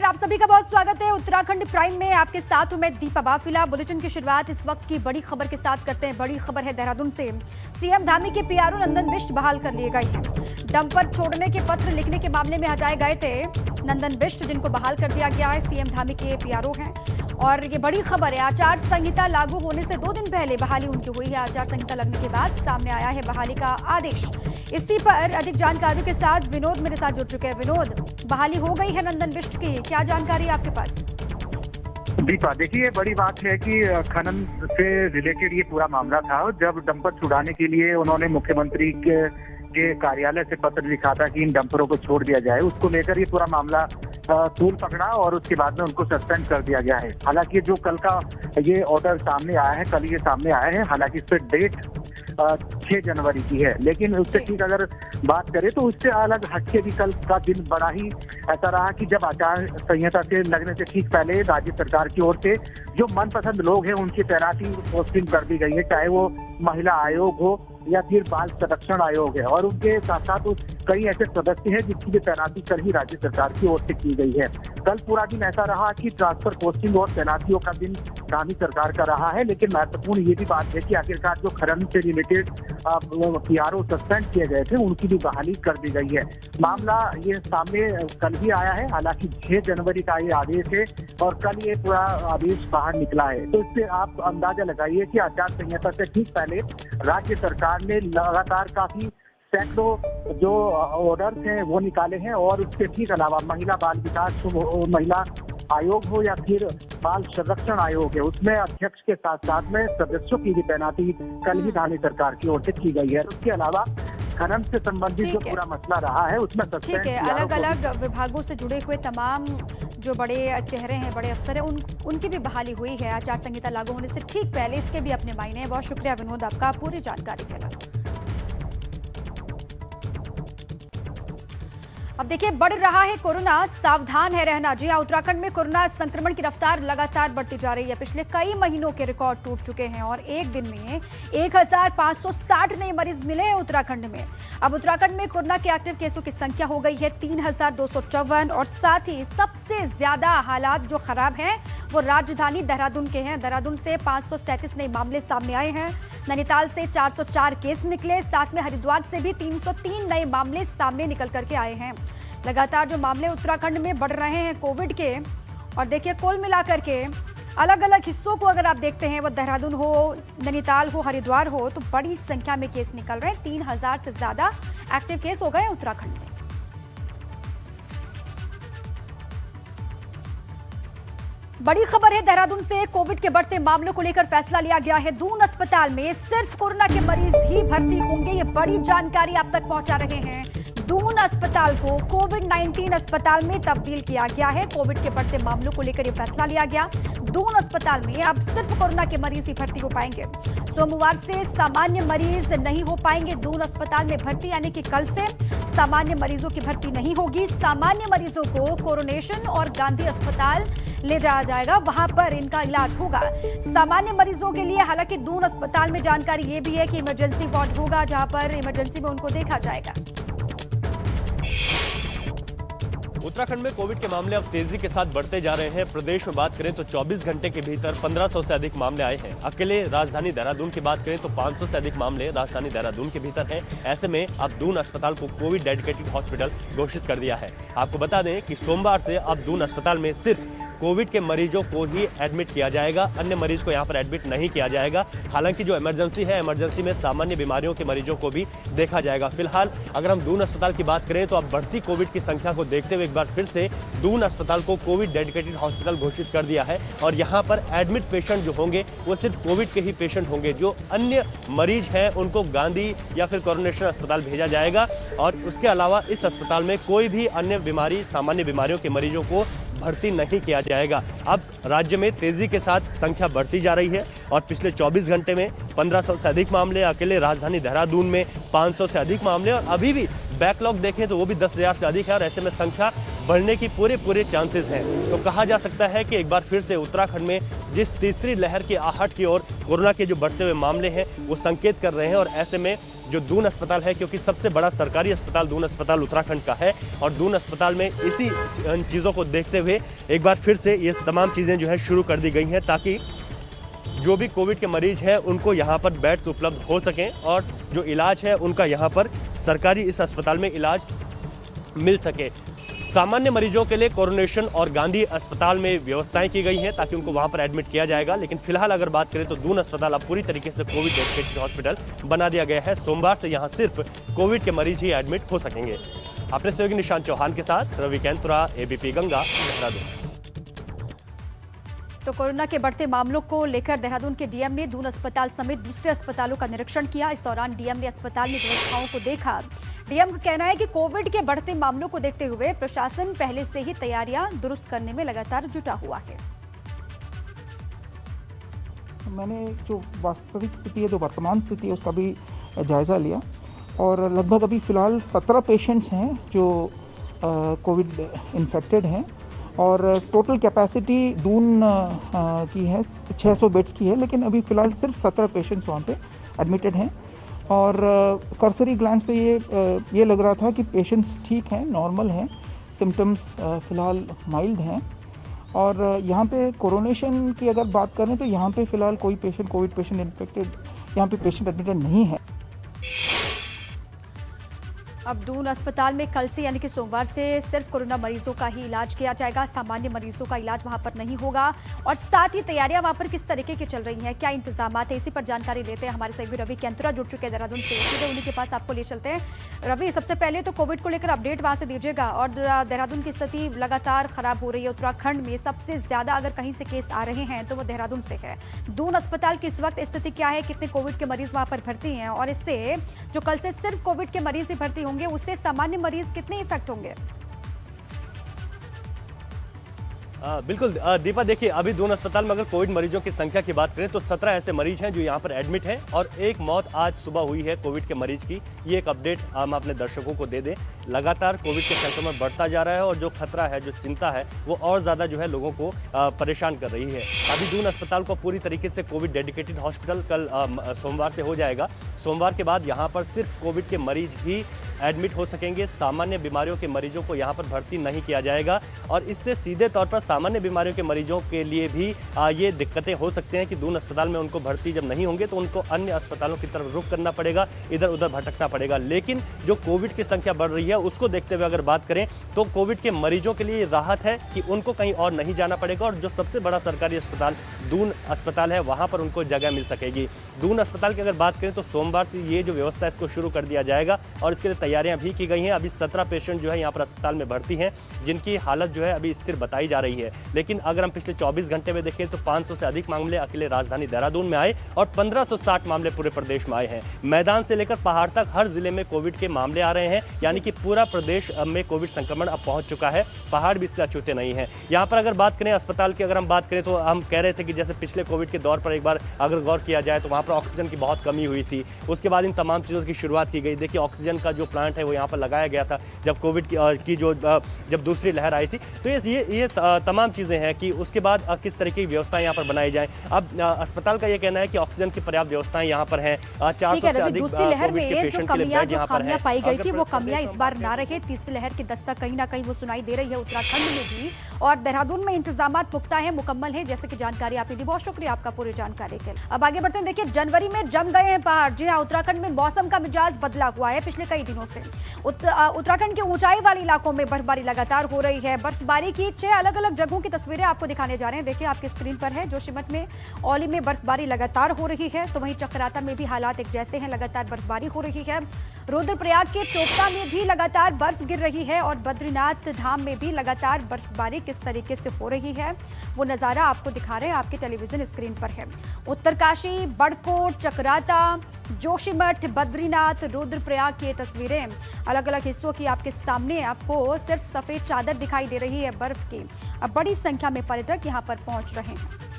आप सभी का बहुत स्वागत है उत्तराखंड प्राइम में। आपके साथ हूं मैं दीपा बाफिला। बुलेटिन की शुरुआत इस वक्त की बड़ी खबर के साथ करते हैं। बड़ी खबर है देहरादून से। सीएम धामी के पीआरओ नंदन बिष्ट बहाल कर लिए गए हैं। डंपर छोड़ने के पत्र लिखने के मामले में हटाए गए थे नंदन बिष्ट, जिनको बहाल कर दिया गया है। सीएम धामी के पीआरओ हैं और ये बड़ी खबर है। आचार संहिता लागू होने से 2 दिन पहले बहाली उनकी हुई है। आचार संहिता लगने के बाद सामने आया है बहाली का आदेश। इसी पर अधिक जानकारी के साथ विनोद मेरे साथ जुड़ चुके हैं। विनोद, बहाली हो गई है नंदन बिष्ट की, क्या जानकारी है आपके पास? दीपा, देखिए बड़ी बात है कि खनन से रिलेटेड ये पूरा मामला था। जब डंपर छुड़ाने के लिए उन्होंने मुख्यमंत्री के कार्यालय से पत्र लिखा था कि इन डंपरों को छोड़ दिया जाए, उसको लेकर ये पूरा मामला तूल पकड़ा और उसके बाद में उनको सस्पेंड कर दिया गया है। हालांकि जो कल का ये ऑर्डर सामने आया है, कल ये सामने आया है, हालांकि इस पर डेट 6 जनवरी की है, लेकिन उससे ठीक अगर बात करें तो उससे अलग हटके भी कल का दिन बड़ा ही ऐसा रहा कि जब आचार संहिता से लगने से ठीक पहले राज्य सरकार की ओर से जो मनपसंद लोग हैं उनकी तैनाती पोस्टिंग कर दी गई है, चाहे वो महिला आयोग हो या फिर बाल संरक्षण आयोग है, और उनके साथ साथ कई ऐसे सदस्य हैं जिसकी भी तैनाती कल ही राज्य सरकार की ओर से की गई है। कल पूरा दिन ऐसा रहा कि ट्रांसफर पोस्टिंग और तैनातियों का दिन धामी सरकार का रहा है, लेकिन महत्वपूर्ण ये भी बात है कि आखिरकार जो खनन से रिलेटेड पीआरओ सस्पेंड किए गए थे उनकी भी बहाली कर दी गई है। मामला ये सामने कल ही आया है, हालांकि 6 जनवरी का ये आदेश है और कल ये पूरा आदेश बाहर निकला है। तो इससे आप अंदाजा लगाइए कि आचार संहिता से ठीक पहले राज्य सरकार ने लगातार काफी सैकड़ों जो ऑर्डर्स हैं वो निकाले हैं, और उसके ठीक अलावा महिला बाल विकास महिला आयोग हो या फिर बाल संरक्षण आयोग है, उसमें अध्यक्ष के साथ साथ में सदस्यों की भी तैनाती कल ही धामी सरकार की ओर से की गई है। उसके अलावा खनन से संबंधित जो पूरा मसला रहा है उसमें ठीक है, अलग अलग विभागों से जुड़े हुए तमाम जो बड़े चेहरे हैं, बड़े अफसर हैं, उनकी भी बहाली हुई है आचार संहिता लागू होने से ठीक पहले। इसके भी अपने मायने हैं। बहुत शुक्रिया विनोद आपका पूरी जानकारी के लिए। अब देखिए, बढ़ रहा है कोरोना, सावधान है रहना। जी हां, उत्तराखंड में कोरोना संक्रमण की रफ्तार लगातार बढ़ती जा रही है। पिछले कई महीनों के रिकॉर्ड टूट चुके हैं और एक दिन में 1560 नए मरीज मिले हैं उत्तराखंड में। अब उत्तराखंड में कोरोना के एक्टिव केसों की संख्या हो गई है 3254, और साथ ही सबसे ज्यादा हालात जो खराब हैं वो राजधानी देहरादून के हैं। देहरादून से 537 नए मामले सामने आए हैं। नैनीताल से 404 केस निकले। साथ में हरिद्वार से भी 303 नए मामले सामने निकल करके आए हैं। लगातार जो मामले उत्तराखंड में बढ़ रहे हैं कोविड के, और देखिए कुल मिलाकर के अलग अलग हिस्सों को अगर आप देखते हैं, वो देहरादून हो, नैनीताल हो, हरिद्वार हो, तो बड़ी संख्या में केस निकल रहे हैं। 3000 से ज्यादा एक्टिव केस हो गए उत्तराखंड में। बड़ी खबर है देहरादून से। कोविड के बढ़ते मामलों को लेकर फैसला लिया गया है। दून अस्पताल में सिर्फ कोरोना के मरीज ही भर्ती होंगे। ये बड़ी जानकारी आप तक पहुंचा रहे हैं। दून अस्पताल को कोविड-19 अस्पताल में तब्दील किया गया है। कोविड के बढ़ते मामलों को लेकर यह फैसला लिया गया। दून अस्पताल में अब सिर्फ कोरोना के मरीज ही भर्ती हो पाएंगे। सोमवार से सामान्य मरीज नहीं हो पाएंगे दून अस्पताल में भर्ती, यानी कि कल से सामान्य मरीजों की भर्ती नहीं होगी। सामान्य मरीजों को कोरोनेशन और गांधी अस्पताल ले जाया जाएगा, वहां पर इनका इलाज होगा। सामान्य मरीजों के लिए हालांकि दून अस्पताल में जानकारी ये भी है कि इमरजेंसी वार्ड होगा, जहां पर इमरजेंसी में उनको देखा जाएगा। उत्तराखंड में कोविड के मामले अब तेजी के साथ बढ़ते जा रहे हैं। प्रदेश में बात करें तो 24 घंटे के भीतर 1500 से अधिक मामले आए हैं। अकेले राजधानी देहरादून की बात करें तो 500 से अधिक मामले राजधानी देहरादून के भीतर हैं। ऐसे में अब दून अस्पताल को कोविड डेडिकेटेड हॉस्पिटल घोषित कर दिया है। आपको बता दें कि सोमवार से अब दून अस्पताल में सिर्फ कोविड के मरीजों को ही एडमिट किया जाएगा, अन्य मरीज को यहाँ पर एडमिट नहीं किया जाएगा। हालांकि जो इमरजेंसी है, इमरजेंसी में सामान्य बीमारियों के मरीजों को भी देखा जाएगा। फिलहाल अगर हम दून अस्पताल की बात करें तो अब बढ़ती कोविड की संख्या को देखते हुए एक बार फिर से दून अस्पताल को कोविड डेडिकेटेड हॉस्पिटल घोषित कर दिया है, और यहाँ पर एडमिट पेशेंट जो होंगे वो सिर्फ कोविड के ही पेशेंट होंगे। जो अन्य मरीज हैं उनको गांधी या फिर कोरोनेशन अस्पताल भेजा जाएगा, और उसके अलावा इस अस्पताल में कोई भी अन्य बीमारी, सामान्य बीमारियों के मरीजों को भर्ती नहीं किया जाएगा। अब राज्य में तेजी के साथ संख्या बढ़ती जा रही है और पिछले 24 घंटे में 1500 से अधिक मामले, अकेले राजधानी देहरादून में 500 से अधिक मामले, और अभी भी बैकलॉग देखें तो वो भी 10,000 से अधिक है, और ऐसे में संख्या बढ़ने की पूरे चांसेस हैं। तो कहा जा सकता है कि एक बार फिर से उत्तराखंड में जिस तीसरी लहर की आहट की ओर कोरोना के जो बढ़ते हुए मामले हैं वो संकेत कर रहे हैं, और ऐसे में जो दून अस्पताल है, क्योंकि सबसे बड़ा सरकारी अस्पताल दून अस्पताल उत्तराखंड का है और दून अस्पताल में इसी चीज़ों को देखते हुए एक बार फिर से ये तमाम चीज़ें जो है शुरू कर दी गई हैं, ताकि जो भी कोविड के मरीज हैं उनको यहाँ पर बेड्स उपलब्ध हो सकें और जो इलाज है उनका यहाँ पर सरकारी इस अस्पताल में इलाज मिल सके। सामान्य मरीजों के लिए कोरोनेशन और गांधी अस्पताल में व्यवस्थाएं की गई हैं ताकि उनको वहां पर एडमिट किया जाएगा, लेकिन फिलहाल अगर बात करें तो दून अस्पताल अब पूरी तरीके से कोविड डेडिकेटेड हॉस्पिटल बना दिया गया है। सोमवार से यहां सिर्फ कोविड के मरीज ही एडमिट हो सकेंगे। अपने सहयोगी निशांत चौहान के साथ रवि कैंतुरा, एबीपी गंगा, देहरादून। तो कोरोना के बढ़ते मामलों को लेकर देहरादून के डीएम ने दून अस्पताल समेत दूसरे अस्पतालों का निरीक्षण किया। इस दौरान डीएम ने अस्पताल में व्यवस्थाओं को देखा। डीएम का कहना है कि कोविड के बढ़ते मामलों को देखते हुए प्रशासन पहले से ही तैयारियां दुरुस्त करने में लगातार जुटा हुआ है। मैंने जो वास्तविक स्थिति है, जो वर्तमान स्थिति है, उसका भी जायज़ा लिया और लगभग अभी फ़िलहाल 17 पेशेंट्स हैं जो कोविड इन्फेक्टेड हैं और टोटल कैपेसिटी दून की है 600 बेड्स की है, लेकिन अभी फ़िलहाल सिर्फ 17 पेशेंट्स वहाँ पे एडमिटेड हैं और कर्सरी ग्लांस पे ये लग रहा था कि पेशेंट्स ठीक हैं, नॉर्मल हैं, सिम्टम्स फ़िलहाल माइल्ड हैं और यहाँ पे कोरोनेशन की अगर बात करें तो यहाँ पे फ़िलहाल कोई पेशेंट कोविड पेशेंट इन्फेक्टेड यहाँ पे पेशेंट एडमिटेड नहीं है। अब दून अस्पताल में कल से यानी कि सोमवार से सिर्फ कोरोना मरीजों का ही इलाज किया जाएगा, सामान्य मरीजों का इलाज वहां पर नहीं होगा। और साथ ही तैयारियां वहां पर किस तरीके की चल रही हैं, क्या इंतजाम है, इसी पर जानकारी लेते हैं। हमारे सहयोगी रवि कैंतुरा जुड़ चुके हैं देहरादून से, सीधे उन्हीं के पास आपको ले चलते हैं। रवि, सबसे पहले तो कोविड को लेकर अपडेट वहां से दीजिएगा और देहरादून की स्थिति लगातार खराब हो रही है। उत्तराखंड में सबसे ज्यादा अगर कहीं से केस आ रहे हैं तो वो देहरादून से है। दून अस्पताल की इस वक्त स्थिति क्या है, कितने कोविड के मरीज वहां पर भर्ती हैं और इससे जो कल से सिर्फ कोविड के मरीज ही भर्ती होंगे उससे सामान्य मरीज कितने इफेक्ट होंगे? बिल्कुल दीपा, देखिए अभी दून अस्पताल में अगर कोविड मरीजों की संख्या की बात करें तो 17 ऐसे मरीज हैं जो यहाँ पर एडमिट हैं और एक मौत आज सुबह हुई है कोविड के मरीज की। ये एक अपडेट हम अपने दर्शकों को दे दें। लगातार कोविड के संक्रमण बढ़ता जा रहा है और जो खतरा है, जो चिंता है, वो और ज़्यादा जो है लोगों को परेशान कर रही है। अभी दून अस्पताल को पूरी तरीके से कोविड डेडिकेटेड हॉस्पिटल कल सोमवार से हो जाएगा। सोमवार के बाद यहाँ पर सिर्फ कोविड के मरीज ही एडमिट हो सकेंगे। सामान्य बीमारियों के मरीजों को यहाँ पर भर्ती नहीं किया जाएगा और इससे सीधे तौर पर सामान्य बीमारियों के मरीजों के लिए भी ये दिक्कतें हो सकते हैं कि दून अस्पताल में उनको भर्ती जब नहीं होंगे तो उनको अन्य अस्पतालों की तरफ रुख करना पड़ेगा, इधर उधर भटकना पड़ेगा। लेकिन जो कोविड की संख्या बढ़ रही है उसको देखते हुए अगर बात करें तो कोविड के मरीजों के लिए राहत है कि उनको कहीं और नहीं जाना पड़ेगा और जो सबसे बड़ा सरकारी अस्पताल दून अस्पताल है वहाँ पर उनको जगह मिल सकेगी। दून अस्पताल की अगर बात करें तो सोमवार से ये जो व्यवस्था है इसको शुरू कर दिया जाएगा और इसके लिए तैयारियां भी की गई हैं। अभी 17 पेशेंट जो है यहाँ पर अस्पताल में भर्ती हैं जिनकी हालत जो है अभी स्थिर बताई जा रही है। लेकिन अगर हम पिछले 24 घंटे में देखें तो 500 से अधिक मामले अकेले राजधानी देहरादून में आए और 1560 मामले पूरे प्रदेश में आए हैं। मैदान से लेकर पहाड़ तक हर जिले में कोविड के मामले आ रहे हैं, यानी कि पूरा प्रदेश में कोविड संक्रमण अब पहुंच चुका है। पहाड़ भी इससे अछूते नहीं हैं। यहाँ पर अगर बात करें अस्पताल की, अगर हम बात करें तो हम कह रहे थे कि जैसे पिछले कोविड के दौर पर एक बार अगर गौर किया जाए तो वहाँ पर ऑक्सीजन की बहुत कमी हुई थी। उसके बाद इन तमाम चीज़ों की शुरुआत की गई। देखिए ऑक्सीजन का जो प्लांट है वो यहाँ पर लगाया गया था जब कोविड की जब दूसरी लहर आई थी। तो ये तमाम चीज़ें हैं कि उसके बाद किस तरह की व्यवस्थाएं यहाँ पर बनाई जाए। अब अस्पताल का ये कहना है कि ऑक्सीजन की पर्याप्त व्यवस्थाएं यहाँ पर हैं। 400 से अधिक दूसरी लहर में जो खामियां पाई गई थी वो कमियां इस बार ना रहे। तीसरी लहर की दस्तक कहीं ना कहीं वो सुनाई दे रही है उत्तराखंड में भी और देहरादून में इंतजाम पुख्ता है, मुकम्मल है, जैसे कि जानकारी आपने दी। बहुत शुक्रिया आपका पूरी जानकारी के लिए। अब आगे बढ़ते हैं। देखिए जनवरी में जम गए हैं पहाड़। जी हाँ, उत्तराखंड में मौसम का मिजाज बदला हुआ है पिछले कई दिनों से। उत्तराखंड के ऊंचाई वाले इलाकों में बर्फबारी लगातार हो रही है। बर्फबारी की 6 अलग अलग जगहों की तस्वीरें आपको दिखाने जा रहे हैं। देखिए आपके स्क्रीन पर है। जोशीमठ में, औली में बर्फबारी लगातार हो रही है, तो वहीं चक्राता में भी हालात एक जैसे हैं, लगातार बर्फबारी हो रही है। रुद्रप्रयाग के चोपता में भी लगातार बर्फ गिर रही है और बद्रीनाथ धाम में भी लगातार बर्फबारी किस तरीके से हो रही है वो नज़ारा आपको दिखा रहे हैं, आपके टेलीविजन स्क्रीन पर है। उत्तरकाशी, बड़कोट, चक्राता, जोशीमठ, बद्रीनाथ, रुद्रप्रयाग की तस्वीरें अलग अलग हिस्सों की आपके सामने। आपको सिर्फ सफेद चादर दिखाई दे रही है बर्फ की। अब बड़ी संख्या में पर्यटक यहां पर पहुंच रहे हैं।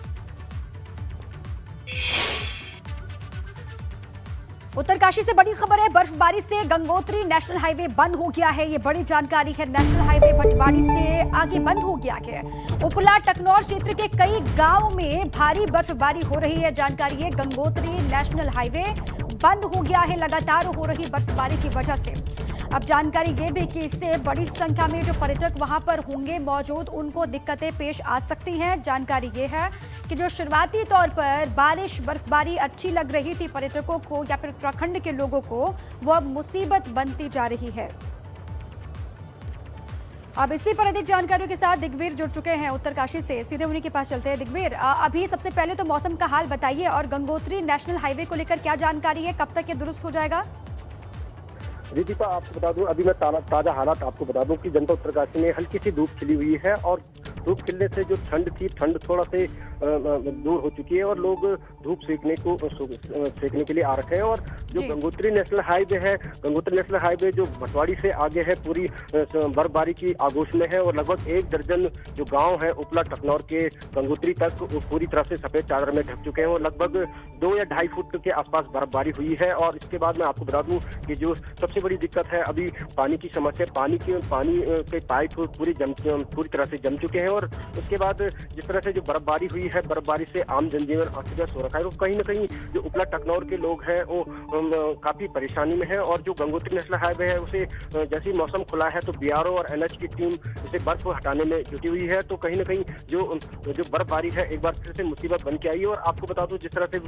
उत्तरकाशी से बड़ी खबर है। बर्फबारी से गंगोत्री नेशनल हाईवे बंद हो गया है, ये बड़ी जानकारी है। नेशनल हाईवे भटवाड़ी से आगे बंद हो गया है। उपला टकनौर क्षेत्र के कई गांवों में भारी बर्फबारी हो रही है। जानकारी है गंगोत्री नेशनल हाईवे बंद हो गया है लगातार हो रही बर्फबारी की वजह से। अब जानकारी ये भी कि इससे बड़ी संख्या में जो पर्यटक वहां पर होंगे मौजूद, उनको दिक्कतें पेश आ सकती हैं। जानकारी ये है कि जो शुरुआती तौर पर बारिश बर्फबारी अच्छी लग रही थी पर्यटकों को या फिर उत्तराखंड के लोगों को, वो अब मुसीबत बनती जा रही है। अब इसी पर अधिक जानकारियों के साथ दिग्वीर जुड़ चुके हैं उत्तरकाशी से, सीधे उन्हीं के पास चलते हैं। दिग्वीर, अभी सबसे पहले तो मौसम का हाल बताइए और गंगोत्री नेशनल हाईवे को लेकर क्या जानकारी है, कब तक ये दुरुस्त हो जाएगा? जी दीपा, आपको बता दूं, अभी मैं ताजा हालात आपको बता दूं कि जनपद उत्तरकाशी में हल्की सी धूप खिली हुई है और धूप खिलने से जो ठंड थी, ठंड थोड़ा से दूर हो चुकी है और लोग धूप सेकने के लिए आ रखे हैं। और जो गंगोत्री नेशनल हाईवे है, गंगोत्री नेशनल हाईवे जो भटवाड़ी से आगे है, पूरी बर्फबारी की आगोश में है और लगभग 1 दर्जन जो गांव है उपला टकनौर के गंगोत्री तक पूरी तरह से सफेद चादर में ढक चुके हैं और लगभग 2 या 2.5 फुट के आसपास बर्फबारी हुई है। और इसके बाद मैं आपको बता दूं कि जो सबसे बड़ी दिक्कत है अभी पानी की समस्या, पानी के पाइप पूरी तरह से जम चुके हैं। और उसके बाद जिस तरह से जो बर्फबारी हुई है, बर्फबारी से आम जनजीवन अस्त व्यस्त हो रखा है और कहीं न कहीं जो उपला टकनौर के लोग हैं वो काफी परेशानी में है। और जो गंगोत्री नेशनल हाईवे है उसे जैसे ही मौसम खुला है तो बीआरओ और एनएच की टीम इसे बर्फ हटाने में जुटी हुई है। तो कहीं न कहीं जो बर्फबारी है एक बार फिर से मुसीबत बन के आई। और आपको बता दूं जिस तरह से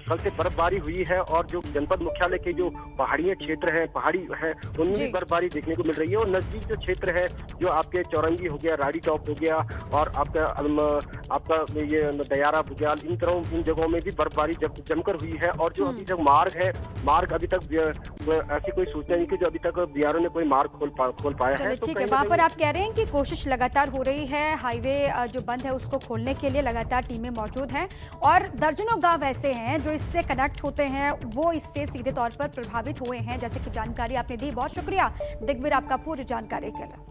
कल से बर्फबारी हुई है और जो जनपद मुख्यालय के जो पहाड़ी क्षेत्र है, पहाड़ी है, उनमें भी बर्फबारी देखने को मिल रही है। और नजदीक जो क्षेत्र है जो आपके चौरंगी हो गया, राड़ी टॉप हो गया और आपका ये दयारा बुग्याल, इन जगहों में भी बर्फबारी जमकर हुई है। और जो अभी जो मार्ग अभी तक ऐसी कोई सूचना नहीं कि जो अभी तक बीआरओ ने कोई मार्ग खोल पाया है। ठीक है, वहाँ पर आप कह रहे हैं कि कोशिश लगातार हो रही है, हाईवे जो बंद है उसको खोलने के लिए लगातार टीमें मौजूद हैं और दर्जनों गांव ऐसे हैं जो इससे कनेक्ट होते हैं, वो इससे सीधे तौर पर प्रभावित हुए हैं। जैसे कि जानकारी आपने दी, बहुत शुक्रिया दिग्वीर आपका पूरी जानकारी के लिए।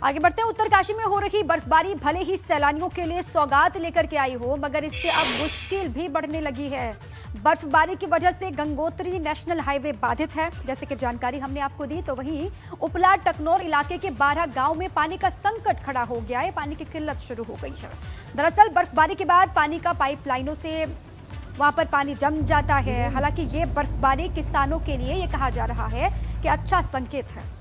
आगे बढ़ते हैं। उत्तरकाशी में हो रही बर्फबारी भले ही सैलानियों के लिए सौगात लेकर के आई हो, मगर इससे अब मुश्किल भी बढ़ने लगी है। बर्फबारी की वजह से गंगोत्री नेशनल हाईवे बाधित है, जैसे कि जानकारी हमने आपको दी। तो वहीं उपला टकनौर इलाके के 12 गांव में पानी का संकट खड़ा हो गया है, पानी की किल्लत शुरू हो गई है। दरअसल बर्फबारी के बाद पानी का पाइपलाइनों से वहां पर पानी जम जाता है। हालांकि ये बर्फबारी किसानों के लिए ये कहा जा रहा है कि अच्छा संकेत है।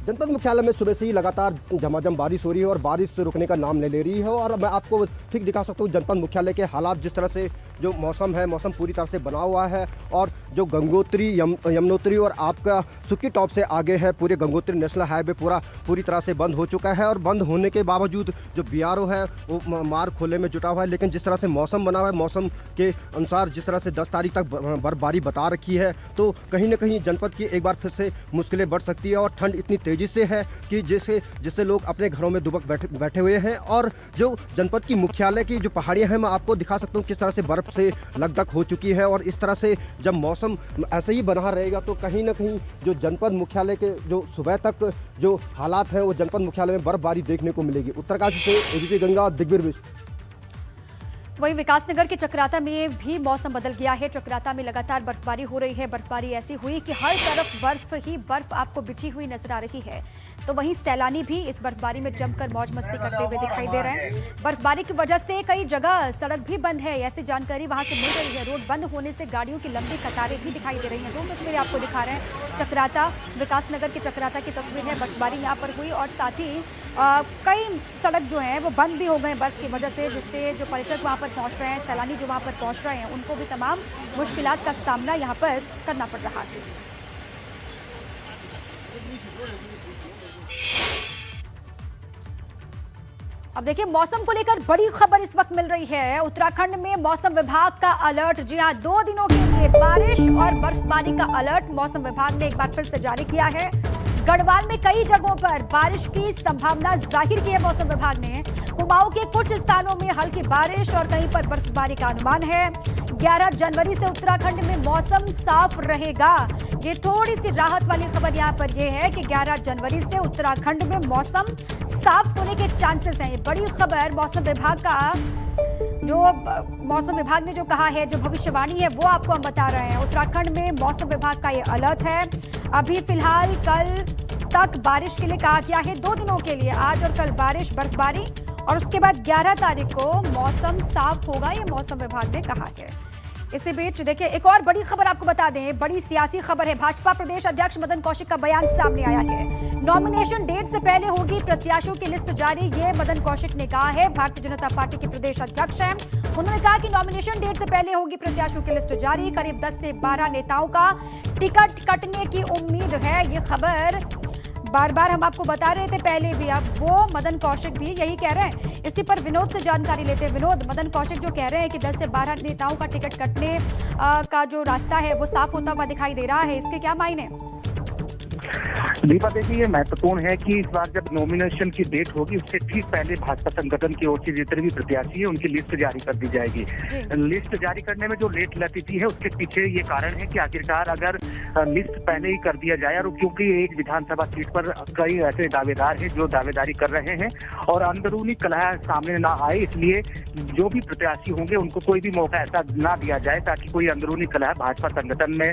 जनपद मुख्यालय में सुबह से ही लगातार झमाझम बारिश हो रही है और बारिश रुकने का नाम नहीं ले रही है। और मैं आपको ठीक दिखा सकता हूँ जनपद मुख्यालय के हालात, जिस तरह से जो मौसम है, मौसम पूरी तरह से बना हुआ है। और जो गंगोत्री यमुनोत्री और आपका सुक्की टॉप से आगे है, पूरे गंगोत्री नेशनल हाईवे पूरी तरह से बंद हो चुका है। और बंद होने के बावजूद जो बीआरओ है वो मार्ग खोलने में जुटा हुआ है। लेकिन जिस तरह से मौसम बना हुआ है, मौसम के अनुसार जिस तरह से 10 तारीख तक बर्फबारी बता रखी है, तो कहीं ना कहीं जनपद की एक बार फिर से मुश्किलें बढ़ सकती है। और ठंड इतनी तेज़ी से है कि जिससे लोग अपने घरों में दुबक बैठे हुए हैं। और जो जनपद की मुख्यालय की जो पहाड़ियाँ हैं, मैं आपको दिखा सकता हूँ किस तरह से बर्फ से लकदक हो चुकी है। और इस तरह से जब मौसम ऐसे ही बना रहेगा तो कहीं ना कहीं जो जनपद मुख्यालय के जो सुबह तक जो हालात हैं वो जनपद मुख्यालय में बर्फबारी देखने को मिलेगी। उत्तरकाशी से एबीपी गंगा, दिग्विजय। वहीं विकासनगर के चक्राता में भी मौसम बदल गया है। चक्राता में लगातार बर्फबारी हो रही है। बर्फबारी ऐसी हुई कि हर तरफ बर्फ ही बर्फ आपको बिछी हुई नजर आ रही है। तो वहीं सैलानी भी इस बर्फबारी में जमकर मौज मस्ती करते हुए दिखाई दे रहे हैं। बर्फबारी की वजह से कई जगह सड़क भी बंद है, ऐसी जानकारी वहां से मिल रही है। रोड बंद होने से गाड़ियों की लंबी कतारें भी दिखाई दे रही हैं। 2 तस्वीरें आपको दिखा रहे हैं। चक्राता, विकासनगर के चक्राता की तस्वीर है। बर्फबारी यहाँ पर हुई और साथ ही कई सड़क जो है वो बंद भी हो गए बर्फ की वजह से, जिससे जो पर्यटक वहाँ पर पहुँच रहे हैं, सैलानी जो वहाँ पर पहुँच रहे हैं, उनको भी तमाम मुश्किलात का सामना यहाँ पर करना पड़ रहा है। अब देखिए, मौसम को लेकर बड़ी खबर इस वक्त मिल रही है। उत्तराखंड में मौसम विभाग का अलर्ट, जी हां, 2 दिनों के लिए बारिश और बर्फबारी का अलर्ट मौसम विभाग ने एक बार फिर से जारी किया है। गढ़वाल में कई जगहों पर बारिश की संभावना जाहिर की है मौसम विभाग ने। कुमाऊं के कुछ स्थानों में हल्की बारिश और कहीं पर बर्फबारी का अनुमान है। 11 जनवरी से उत्तराखंड में मौसम साफ रहेगा। ये थोड़ी सी राहत वाली खबर यहाँ पर यह है कि 11 जनवरी से उत्तराखंड में मौसम साफ होने के चांसेस हैं। ये बड़ी खबर मौसम विभाग का, जो मौसम विभाग ने जो कहा है, जो भविष्यवाणी है, वो आपको हम बता रहे हैं। उत्तराखंड में मौसम विभाग का ये अलर्ट है। अभी फिलहाल कल तक बारिश के लिए कहा गया है, 2 दिनों के लिए, आज और कल बारिश बर्फबारी और उसके बाद 11 तारीख को मौसम साफ होगा, ये मौसम विभाग ने कहा है। इसी बीच देखिए एक और बड़ी खबर आपको बता दें, बड़ी सियासी खबर है। भाजपा प्रदेश अध्यक्ष मदन कौशिक का बयान सामने आया है। नॉमिनेशन डेट से पहले होगी प्रत्याशियों की लिस्ट जारी, ये मदन कौशिक ने कहा है। भारतीय जनता पार्टी के प्रदेश अध्यक्ष हैं, उन्होंने कहा कि नॉमिनेशन डेट से पहले होगी प्रत्याशियों की लिस्ट जारी। करीब 10 से 12 नेताओं का टिकट कटने की उम्मीद है। ये खबर बार बार हम आपको बता रहे थे पहले भी, अब वो मदन कौशिक भी यही कह रहे हैं। इसी पर विनोद से जानकारी लेते हैं। विनोद, मदन कौशिक जो कह रहे हैं कि 10 से 12 नेताओं का टिकट कटने का जो रास्ता है वो साफ होता हुआ दिखाई दे रहा है, इसके क्या मायने? दीपा देखिए, ये महत्वपूर्ण है कि इस बार जब नॉमिनेशन की डेट होगी उससे ठीक पहले भाजपा संगठन की ओर से जितने भी प्रत्याशी है उनकी लिस्ट जारी कर दी जाएगी। लिस्ट जारी करने में जो लेट लतीफी है उसके पीछे ये कारण है कि आखिरकार अगर लिस्ट पहले ही कर दिया जाए, और क्योंकि एक विधानसभा सीट पर कई ऐसे दावेदार हैं जो दावेदारी कर रहे हैं और अंदरूनी कलह सामने ना आए, इसलिए जो भी प्रत्याशी होंगे उनको कोई भी मौका ऐसा ना दिया जाए ताकि कोई अंदरूनी कलह भाजपा संगठन में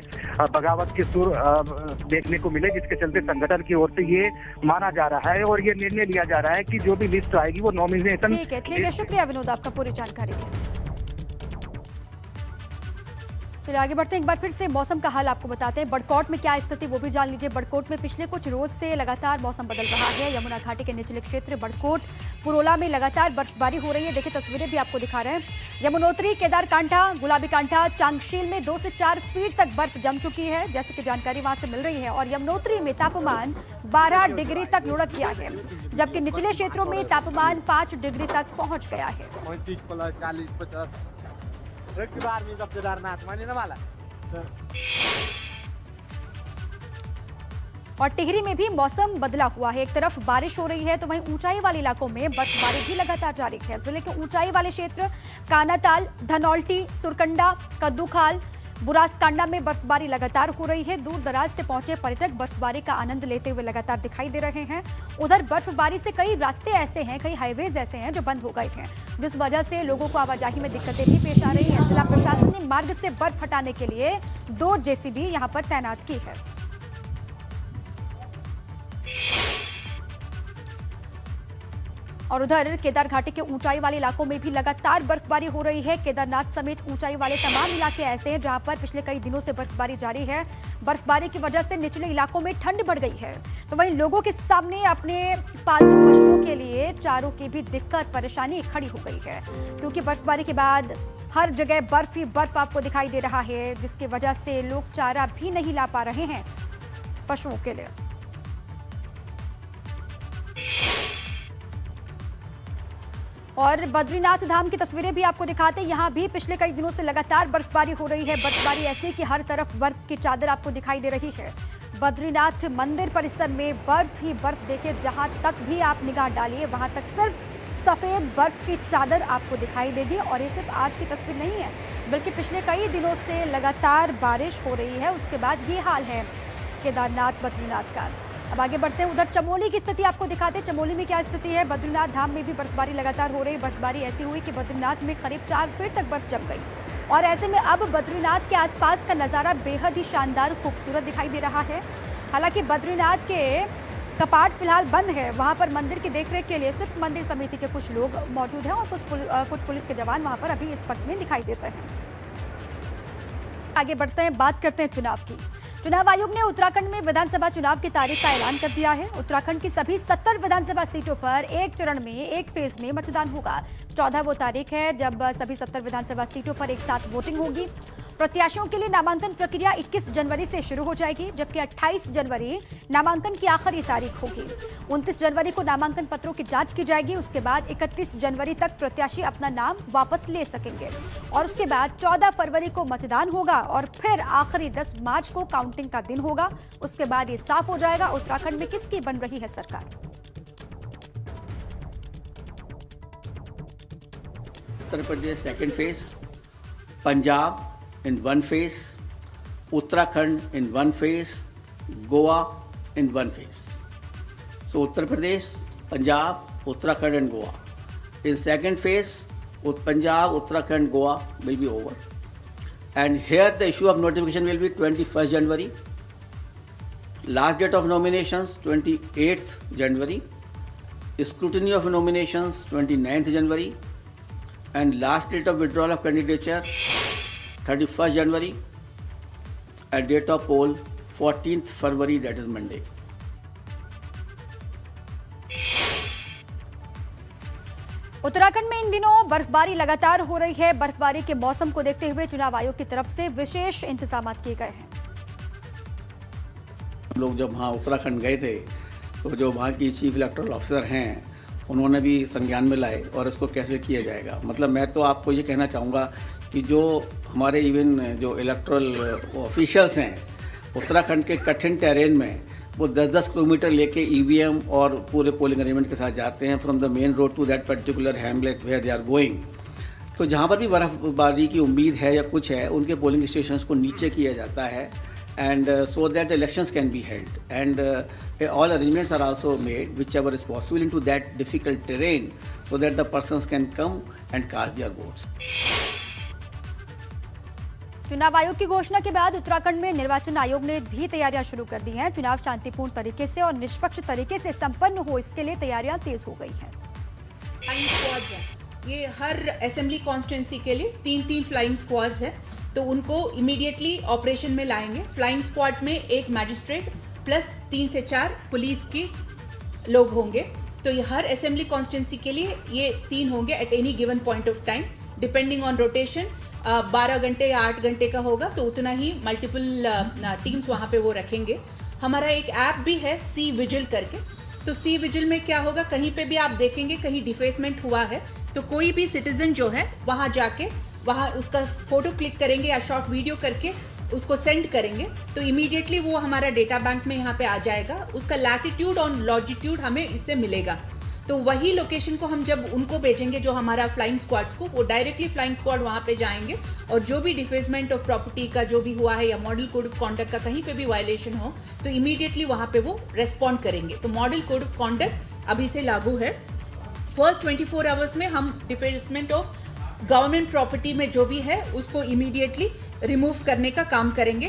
बगावत के सुर देखने को मिले, जिसके चलते संगठन की ओर से ये माना जा रहा है और ये निर्णय लिया जा रहा है कि जो भी लिस्ट आएगी वो नॉमिनेशन। ठीक है, शुक्रिया विनोद आपका पूरी जानकारी के लिए। चलिए आगे बढ़ते हैं, एक बार फिर से मौसम का हाल आपको बताते हैं। बड़कोट में क्या स्थिति वो भी जान लीजिए। बड़कोट में पिछले कुछ रोज से लगातार मौसम बदल रहा है। यमुना घाटी के निचले क्षेत्र बड़कोट, पुरोला में लगातार बर्फबारी हो रही है। देखिए तस्वीरें भी आपको दिखा रहे हैं। यमुनोत्री, केदार कांठा, गुलाबी कांठा, चांगशील में 2 से 4 फीट तक बर्फ जम चुकी है, जैसे कि जानकारी वहां से मिल रही है। और यमुनोत्री में तापमान 12 डिग्री तक लुढ़क गया है, जबकि निचले क्षेत्रों में तापमान 5 डिग्री तक पहुंच गया है। 35 प्लस 40 50 बार में जब केदारनाथ माने ना वाला। और टिहरी में भी मौसम बदला हुआ है। एक तरफ बारिश हो रही है तो वहीं ऊंचाई वाले इलाकों में बर्फबारी भी लगातार जारी है। जिले के ऊंचाई वाले क्षेत्र कानाताल, धनौल्टी, सुरकंडा, कद्दूखाल, बुरासकांडा में बर्फबारी लगातार हो रही है। दूर दराज से पहुंचे पर्यटक बर्फबारी का आनंद लेते हुए लगातार दिखाई दे रहे हैं। उधर बर्फबारी से कई रास्ते ऐसे हैं, कई हाईवेज ऐसे हैं जो बंद हो गए हैं, जिस वजह से लोगों को आवाजाही में दिक्कतें भी पेश आ रही हैं। जिला प्रशासन ने मार्ग से बर्फ हटाने के लिए 2 जेसीबी यहां पर तैनात की है। और उधर केदार घाटी के ऊंचाई वाले इलाकों में भी लगातार बर्फबारी हो रही है। केदारनाथ समेत ऊंचाई वाले तमाम इलाके ऐसे हैं जहां पर पिछले कई दिनों से बर्फबारी जारी है। बर्फबारी की वजह से निचले इलाकों में ठंड बढ़ गई है, तो वहीं लोगों के सामने अपने पालतू पशुओं के लिए चारों की भी दिक्कत परेशानी खड़ी हो गई है, क्योंकि बर्फबारी के बाद हर जगह बर्फ ही बर्फ आपको दिखाई दे रहा है, जिसकी वजह से लोग चारा भी नहीं ला पा रहे हैं पशुओं के लिए। और बद्रीनाथ धाम की तस्वीरें भी आपको दिखाते हैं। यहाँ भी पिछले कई दिनों से लगातार बर्फबारी हो रही है। बर्फबारी ऐसी कि हर तरफ बर्फ की चादर आपको दिखाई दे रही है। बद्रीनाथ मंदिर परिसर में बर्फ ही बर्फ, देखिए जहां तक भी आप निगाह डालिए वहां तक सिर्फ सफेद बर्फ की चादर आपको दिखाई देगी। और ये सिर्फ आज की तस्वीर नहीं है, बल्कि पिछले कई दिनों से लगातार बारिश हो रही है, उसके बाद ये हाल है केदारनाथ बद्रीनाथ का। अब आगे बढ़ते हैं, उधर चमोली की स्थिति आपको दिखाते हैं। चमोली में क्या स्थिति है? बद्रीनाथ धाम में भी बर्फबारी लगातार हो रही है। बर्फबारी ऐसी हुई कि बद्रीनाथ में करीब 4 फीट तक बर्फ जम गई, और ऐसे में अब बद्रीनाथ के आसपास का नज़ारा बेहद ही शानदार खूबसूरत दिखाई दे रहा है। हालांकि बद्रीनाथ के कपाट फिलहाल बंद है, वहां पर मंदिर की देखरेख के लिए सिर्फ मंदिर समिति के कुछ लोग मौजूद हैं और कुछ पुलिस के जवान वहां पर अभी इस वक्त में दिखाई देते हैं। आगे बढ़ते हैं, बात करते हैं चुनाव की। चुनाव आयोग ने उत्तराखंड में विधानसभा चुनाव की तारीख का ऐलान कर दिया है। उत्तराखंड की सभी 70 विधानसभा सीटों पर एक चरण में, एक फेज में मतदान होगा। 14 वो तारीख है जब सभी 70 विधानसभा सीटों पर एक साथ वोटिंग होगी। प्रत्याशियों के लिए नामांकन प्रक्रिया 21 जनवरी से शुरू हो जाएगी, जबकि 28 जनवरी नामांकन की आखिरी तारीख होगी। 29 जनवरी को नामांकन पत्रों की जांच की जाएगी। उसके बाद 31 जनवरी तक प्रत्याशी अपना नाम वापस ले सकेंगे, और उसके बाद 14 फरवरी को मतदान होगा, और फिर आखिरी 10 मार्च को काउंटिंग का दिन होगा। उसके बाद ये साफ हो जाएगा उत्तराखंड में किसकी बन रही है सरकार। Uttar Pradesh second phase, Punjab in one phase, Uttarakhand in one phase, Goa in one phase. So Uttar Pradesh, Punjab, Uttarakhand and Goa. In second phase, Punjab, Uttarakhand, Goa will be over. And here the issue of notification will be 21st January. Last date of nominations 28th January. scrutiny of nominations 29th January, and last date of withdrawal of candidature 31st January, and date of poll 14th February, that is Monday. Uttarakhand में इन दिनों बर्फबारी लगातार हो रही है। बर्फबारी के मौसम को देखते हुए चुनाव आयोग की तरफ से विशेष इंतजाम किए गए हैं। लोग जब वहाँ उत्तराखंड गए थे तो जो वहाँ की चीफ इलेक्टोरल ऑफिसर हैं उन्होंने भी संज्ञान में लाए और इसको कैसे किया जाएगा। मतलब मैं तो आपको ये कहना चाहूँगा कि जो हमारे इवन जो इलेक्टोरल ऑफिशियल्स हैं उत्तराखंड के कठिन टेरेन में वो 10-10 किलोमीटर लेके ईवीएम और पूरे पोलिंग अरेंजमेंट के साथ जाते हैं from the main road to that particular hamlet where they are going. तो जहाँ पर भी बर्फबारी की उम्मीद है या कुछ है उनके पोलिंग स्टेशंस को नीचे किया जाता है and so that the elections can be held, and all arrangements are also made whichever is possible into that difficult terrain so that the persons can come and cast their votes. चुनाव आयोग की घोषणा के बाद उत्तराखंड में निर्वाचन आयोग ने भी तैयारियां शुरू कर दी हैं। चुनाव शांतिपूर्ण तरीके से और निष्पक्ष तरीके से संपन्न हो, इसके लिए तैयारियां तेज हो गई हैं। फ्लाइंग स्क्वाड्स हैं, ये हर असेंबली कॉन्स्टिट्यूंसी के लिए 3-3 फ्लाइंग स्क्वाड्स हैं, तो उनको इमीडिएटली ऑपरेशन में लाएंगे। फ्लाइंग स्क्वाड में एक मैजिस्ट्रेट प्लस 3 से 4 पुलिस के लोग होंगे। तो ये हर असेंबली कॉन्स्टिट्यूंसी के लिए ये 3 होंगे at any given point of time, depending on rotation. 12 घंटे या 8 घंटे का होगा तो उतना ही मल्टीपल टीम्स वहाँ पे वो रखेंगे। हमारा एक ऐप भी है सी विजिल करके, तो सी विजिल में क्या होगा, कहीं पे भी आप देखेंगे कहीं डिफेसमेंट हुआ है तो कोई भी सिटीजन जो है वहाँ जाके वहाँ उसका फोटो क्लिक करेंगे या शॉर्ट वीडियो करके उसको सेंड करेंगे तो इमीडिएटली वो हमारा डेटा बैंक में यहाँ पे आ जाएगा। उसका लैटिट्यूड और लॉन्जिट्यूड हमें इससे मिलेगा, तो वही लोकेशन को हम जब उनको भेजेंगे जो हमारा फ्लाइंग स्क्वाड्स को, वो डायरेक्टली फ्लाइंग स्क्वाड वहाँ पे जाएंगे और जो भी डिफेसमेंट ऑफ प्रॉपर्टी का जो भी हुआ है या मॉडल कोड ऑफ कॉन्डक्ट का कहीं पे भी वायलेशन हो तो इमीडिएटली वहाँ पे वो रेस्पॉन्ड करेंगे। तो मॉडल कोड ऑफ कॉन्डक्ट अभी से लागू है। फर्स्ट 24 आवर्स में हम डिफेसमेंट ऑफ गवर्नमेंट प्रॉपर्टी में जो भी है उसको इमीडिएटली रिमूव करने का काम करेंगे।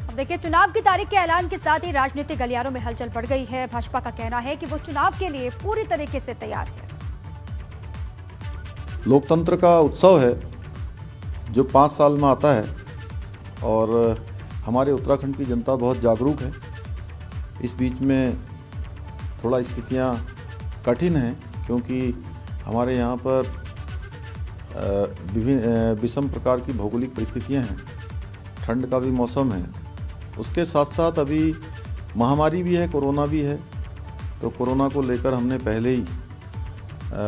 अब देखिए, चुनाव की तारीख के ऐलान के साथ ही राजनीतिक गलियारों में हलचल बढ़ गई है। भाजपा का कहना है कि वो चुनाव के लिए पूरी तरीके से तैयार है। लोकतंत्र का उत्सव है जो 5 साल में आता है और हमारे उत्तराखंड की जनता बहुत जागरूक है। इस बीच में थोड़ा स्थितियां कठिन हैं क्योंकि हमारे यहाँ पर विभिन्न विषम प्रकार की भौगोलिक परिस्थितियाँ हैं, ठंड का भी मौसम है, उसके साथ साथ अभी महामारी भी है, कोरोना भी है। तो कोरोना को लेकर हमने पहले ही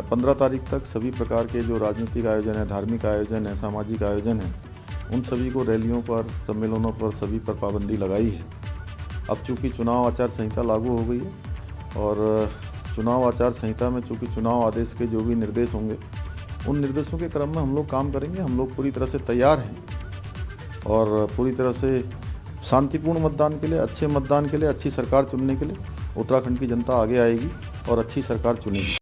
15 तारीख तक सभी प्रकार के जो राजनीतिक आयोजन है, धार्मिक आयोजन है, सामाजिक आयोजन है, उन सभी को रैलियों पर, सम्मेलनों पर सभी पर पाबंदी लगाई है। अब चूँकि चुनाव आचार संहिता लागू हो गई है और चुनाव आचार संहिता में चूँकि चुनाव आदेश के जो भी निर्देश होंगे उन निर्देशों के क्रम में हम लोग काम करेंगे। हम लोग पूरी तरह से तैयार हैं और पूरी तरह से शांतिपूर्ण मतदान के लिए, अच्छे मतदान के लिए, अच्छी सरकार चुनने के लिए उत्तराखंड की जनता आगे आएगी और अच्छी सरकार चुनेगी।